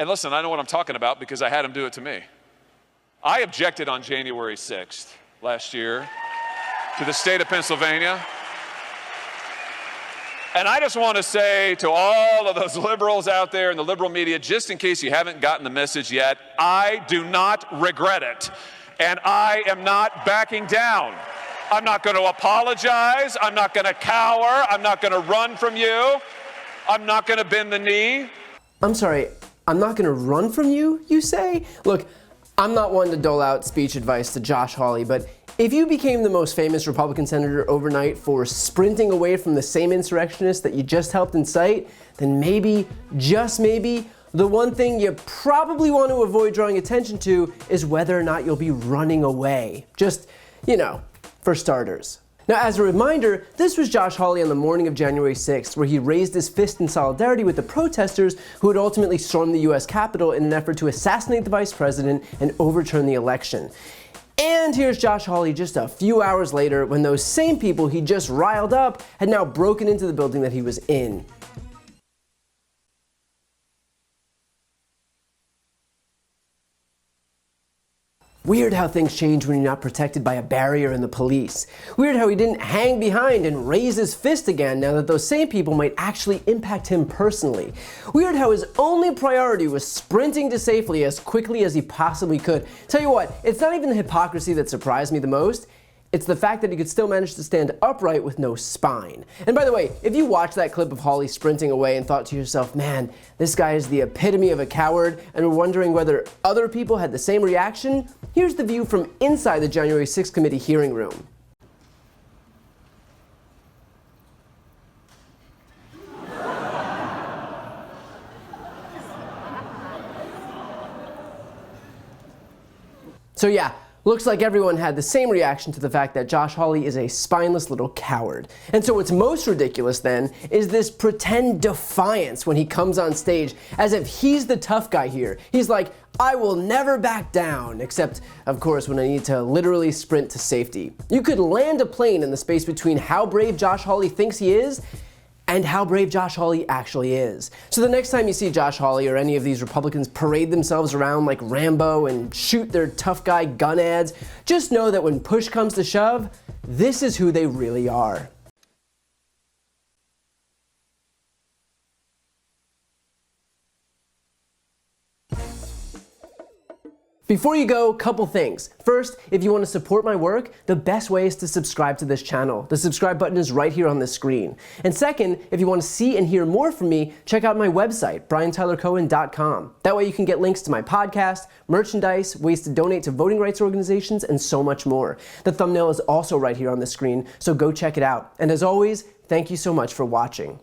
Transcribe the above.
And listen, I know what I'm talking about because I had him do it to me. I objected on January 6th last year to the state of Pennsylvania. And I just want to say to all of those liberals out there in the liberal media, just in case you haven't gotten the message yet, I do not regret it. And I am not backing down. I'm not going to apologize. I'm not going to cower. I'm not going to run from you. I'm not going to bend the knee. I'm sorry, I'm not going to run from you, you say? Look, I'm not one to dole out speech advice to Josh Hawley, but if you became the most famous Republican senator overnight for sprinting away from the same insurrectionists that you just helped incite, then maybe, just maybe, the one thing you probably want to avoid drawing attention to is whether or not you'll be running away. Just, you know, for starters. Now, as a reminder, this was Josh Hawley on the morning of January 6th, where he raised his fist in solidarity with the protesters who had ultimately stormed the US Capitol in an effort to assassinate the vice president and overturn the election. And here's Josh Hawley just a few hours later when those same people he just riled up had now broken into the building that he was in. Weird how things change when you're not protected by a barrier and the police. Weird how he didn't hang behind and raise his fist again now that those same people might actually impact him personally. Weird how his only priority was sprinting to safety as quickly as he possibly could. Tell you what, it's not even the hypocrisy that surprised me the most. It's the fact that he could still manage to stand upright with no spine. And by the way, if you watched that clip of Hawley sprinting away and thought to yourself, man, this guy is the epitome of a coward, and were wondering whether other people had the same reaction, here's the view from inside the January 6th committee hearing room. So yeah, looks like everyone had the same reaction to the fact that Josh Hawley is a spineless little coward. And so what's most ridiculous then is this pretend defiance when he comes on stage, as if he's the tough guy here. He's like, I will never back down, except, of course, when I need to literally sprint to safety. You could land a plane in the space between how brave Josh Hawley thinks he is and how brave Josh Hawley actually is. So the next time you see Josh Hawley or any of these Republicans parade themselves around like Rambo and shoot their tough guy gun ads, just know that when push comes to shove, this is who they really are. Before you go, couple things. First, if you want to support my work, the best way is to subscribe to this channel. The subscribe button is right here on the screen. And second, if you want to see and hear more from me, check out my website, briantylercohen.com. That way you can get links to my podcast, merchandise, ways to donate to voting rights organizations, and so much more. The thumbnail is also right here on the screen, so go check it out. And as always, thank you so much for watching.